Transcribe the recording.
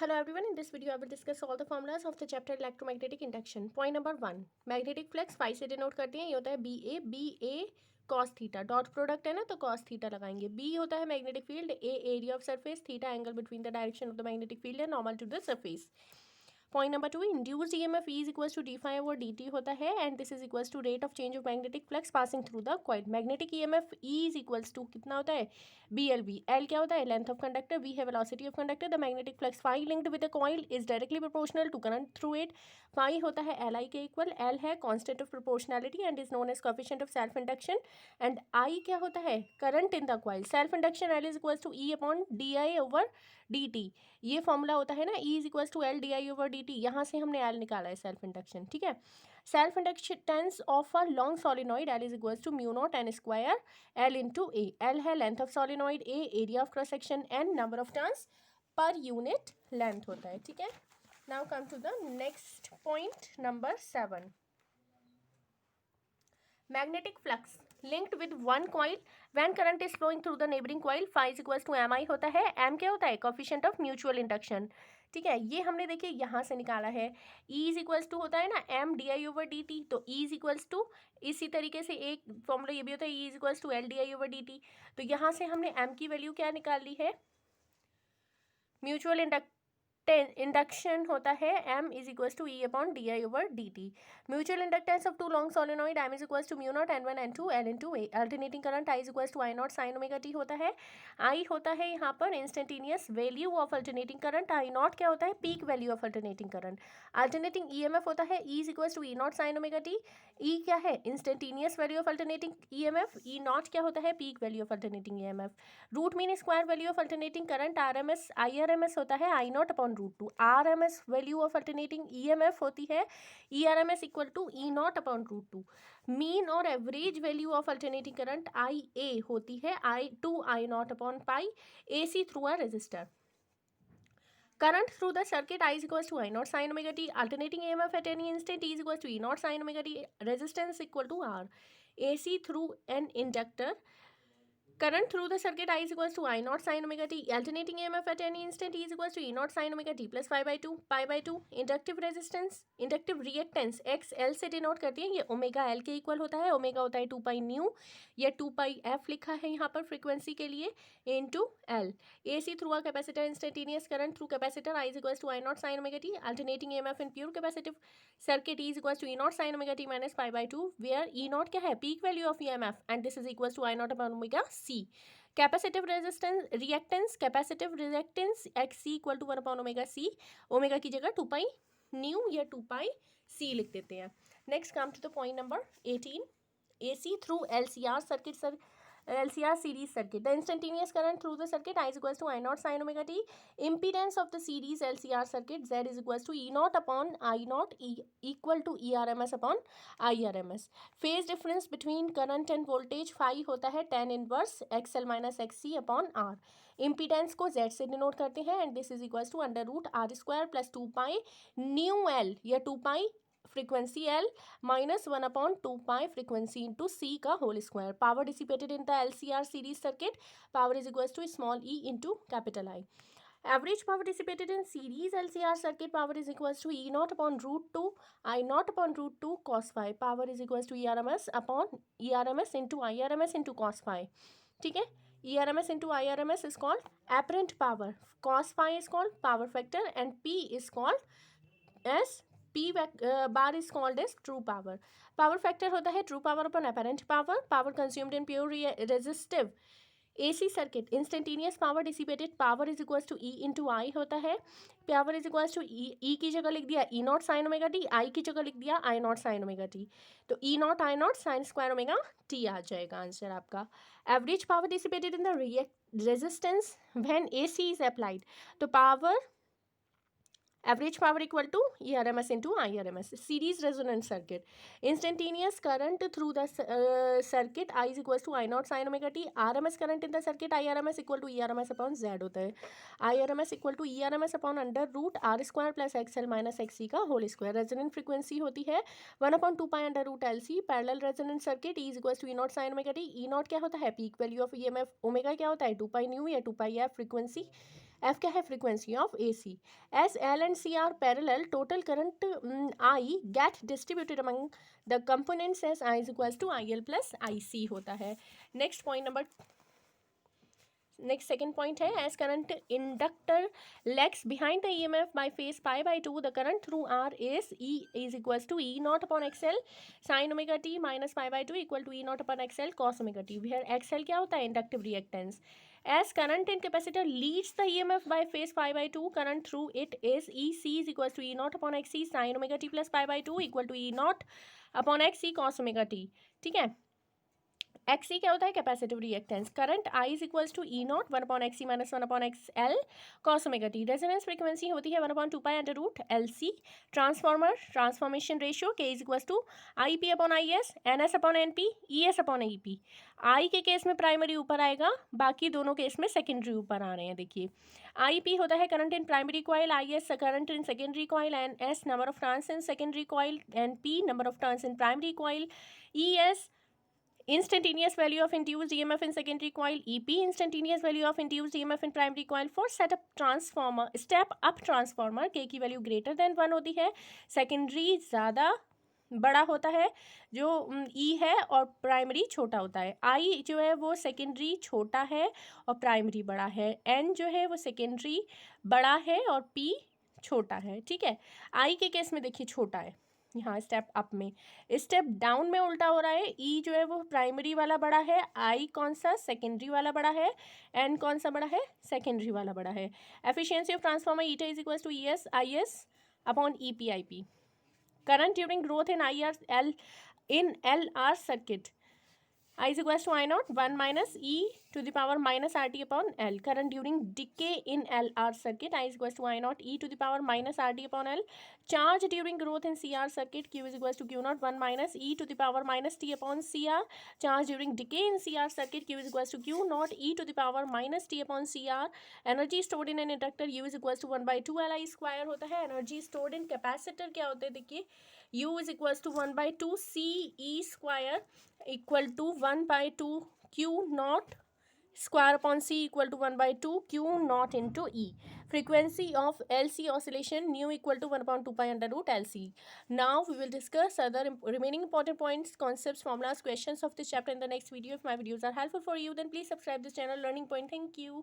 Hello everyone, in this video I will discuss all the formulas of the chapter electromagnetic induction. Point number 1, magnetic flux phi से denote करते हैं, ये होता है B A cos theta, dot product है ना तो cos theta लगाएंगे. बी होता है magnetic field, A area of surface, theta angle between the direction of the magnetic field है normal to the surface. Point number 2, induced EMF E is equals to D phi over D T होता है and this is equals to rate of change of magnetic flux passing through the coil. Magnetic EMF E is equals to कितना होता है BLV. L क्या होता है length of conductor, V है velocity of conductor. The magnetic flux phi linked with the coil is directly proportional to current through it. Phi होता है LI के इक्वल, L है constant of proportionality and is known as coefficient of self induction and I क्या होता है current in the coil. Self induction L is equals to E upon DI over DT. ये formula होता है ना E is equals to L DI over DT. यहाँ से हमने L निकाला है सेल्फ इंडक्शन. ठीक है, self inductance of a long solenoid L is equals to mu naught N square L into A. L है length of solenoid, A area of cross section, N number of turns per unit length होता है. ठीक है, now come to the next point number 7. Magnetic flux linked with one coil when current is flowing through the neighboring coil. phi is equals to mi होता है. m क्या होता है coefficient of mutual induction. ठीक है, ये हमने देखिए यहाँ से निकाला है. E इज इक्वल्स टू होता है ना m D I over D T, तो E इज इक्वल्स टू इसी तरीके से एक फॉर्मूला ये भी होता है E is equals to L D I over D T. तो यहाँ से हमने m की वैल्यू क्या निकाल ली है, म्यूचुअल इंडक्शन होता है m is equals to E upon D I over D T. Mutual inductance of two long solenoid m is equals to mu naught N1 N2 L into A. Alternating current I is equals to I not sine omega T होता है. I होता है यहाँ पर instantaneous value of alternating current, I naught क्या होता है peak value of alternating current. Alternating EMF होता है E is equals to E not sine omega T. E क्या है instantaneous value of alternating EMF, E not क्या होता है peak value of alternating EMF. Root mean square value of alternating current RMS IRMS होता है I not upon root two. RMS value of alternating EMF होती है ERMS equal to E not upon root two. Mean और average value of alternating current IA होती है I not upon pi AC through a resistor. Current through the circuit I is equals to I naught sin omega t. Alternating EMF at any instant E is equals to E naught sin omega t. Resistance equal to R. AC through an inductor. Current through the circuit I is equals to I naught sin omega t. Alternating EMF at any instant E is equals to E naught sin omega t plus pi by 2. Inductive resistance, inductive reactance x L से denote करती है, ये omega L के equal होता है. Omega होता है 2 pi nu, ये 2 पाई F लिखा है यहाँ पर फ्रीक्वेंसी के लिए into L. AC through a capacitor, instantaneous current through capacitor I is equals to I naught sin omega t. Alternating EMF in pure capacitive circuit E is equals to E naught sin omega t minus pi by 2, where E naught क्या है peak value of EMF and this is equals to I naught upon omega C. Capacitive resistance reactance, capacitive reactance XC equal to 1 upon omega C. Omega की जगह 2 pi nu या 2 पाई C लिख देते हैं. Next come to the point number 18. AC through LCR circuit LCR series circuit. The instantaneous current through the circuit I is equals to I naught sin omega t. Impedance of the series LCR circuit Z is equals to E naught upon I naught equal to ERMS upon IRMS. Phase difference between current and voltage phi होता है tan inverse XL minus XC upon R. Impedance को Z से denote करते हैं and this is equals to under root R square plus 2 pi nu L या 2 pi frequency L minus 1 upon 2 pi frequency into C का whole square. Power dissipated in the LCR series circuit, power is equals to small e into capital I. Average power dissipated in series LCR circuit, power is equals to E naught upon root 2 I naught upon root 2 cos phi. Power is equals to ERMS upon ERMS into IRMS into cos phi. ठीक है, ERMS into IRMS is called apparent power, cos phi is called power factor and P is called as P bar is called as true power. Power factor होता है true power upon apparent power. Power consumed in pure resistive AC circuit, instantaneous power dissipated, power is equals to E into I होता है. Power is equals to E की जगह लिख दिया E not sine omega T, I की जगह लिख दिया I not sine omega T, तो E not I not sine square omega T आ जाएगा आंसर आपका. Average power dissipated in the resistance when AC is applied, तो power average power equal to ERMS into IRMS. Series resonance circuit, instantaneous current through the circuit I is equals to I naught sin omega t. RMS current in the circuit IRMS equal to ERMS upon Z होता है. IRMS equal to ERMS upon under root R square plus XL minus XC का whole square. Resonant frequency होती है 1 upon 2 pi under root LC. Parallel resonance circuit E is equals to E naught sin omega t. E naught क्या होता है peak value of EMF, omega क्या होता है 2 pi nu या 2 pi f frequency F क्या है? frequency of AC. As L and C are parallel, total current I get distributed among the components as I is equals to IL plus IC होता है. Next point number next second point है, as current inductor lags behind the EMF by phase pi by 2 the current through R is equals to E not upon XL sine omega T minus pi by 2 equal to E not upon XL cos omega T. Where XL क्या होता है? Inductive reactance. As current in capacitor leads the EMF by phase pi by 2, current through it is EC is equals to E naught upon XC sin omega t plus pi by 2 equal to E naught upon XC cos omega t. ठीक है. XC क्या होता है? Capacitive reactance. Current I is equals to E naught 1/XC minus 1/XL cos omega T. Resonance frequency होती है 1/2 under root LC. Transformer transformation ratio K is equals to IP upon IS NS upon NP ES upon EP. I के case में primary ऊपर आएगा, बाकी दोनों case में secondary ऊपर आ रहे हैं. देखिए IP होता है current in primary coil, IS current in secondary coil, and S number of turns in secondary coil, and P number of turns in primary coil. ES instantaneous value of induced EMF in secondary coil. EP instantaneous value of induced EMF in primary coil. For step up transformer K की value greater than 1 होती है, secondary ज़्यादा बड़ा होता है जो E है और प्राइमरी छोटा होता है. I जो है वो सेकेंडरी छोटा है और प्राइमरी बड़ा है. N जो है वो सेकेंडरी बड़ा है और P छोटा है. ठीक है. I के केस में देखिए छोटा है यहाँ स्टेप अप में, स्टेप डाउन में उल्टा हो रहा है. ई जो है वो प्राइमरी वाला बड़ा है, आई कौन सा? सेकेंडरी वाला बड़ा है, एन कौन सा बड़ा है? सेकेंडरी वाला बड़ा है. Efficiency of transformer eta is equals to ES IS upon EP IP. Current during growth in LR circuit I is equals to I naught 1 minus E to the power minus RT upon L. Current during decay in LR circuit I is equals to I naught E to the power minus RT upon L. Charge during growth in CR circuit Q is equals to Q naught 1 minus E to the power minus T upon CR. Charge during decay in CR circuit Q is equals to Q naught E to the power minus T upon CR. Energy stored in an inductor U is equals to 1/2 Li square होता है. Energy stored in capacitor क्या होते हैं? देखिए U is equals to 1/2 CE square equal to 1/2 Q naught square upon C equal to 1/2 Q naught into E. Frequency of LC oscillation nu equal to 1/2 pi under root LC. Now we will discuss other remaining important points, concepts, formulas, questions of this chapter in the next video. If my videos are helpful for you, then please subscribe this channel Learning Point. Thank you.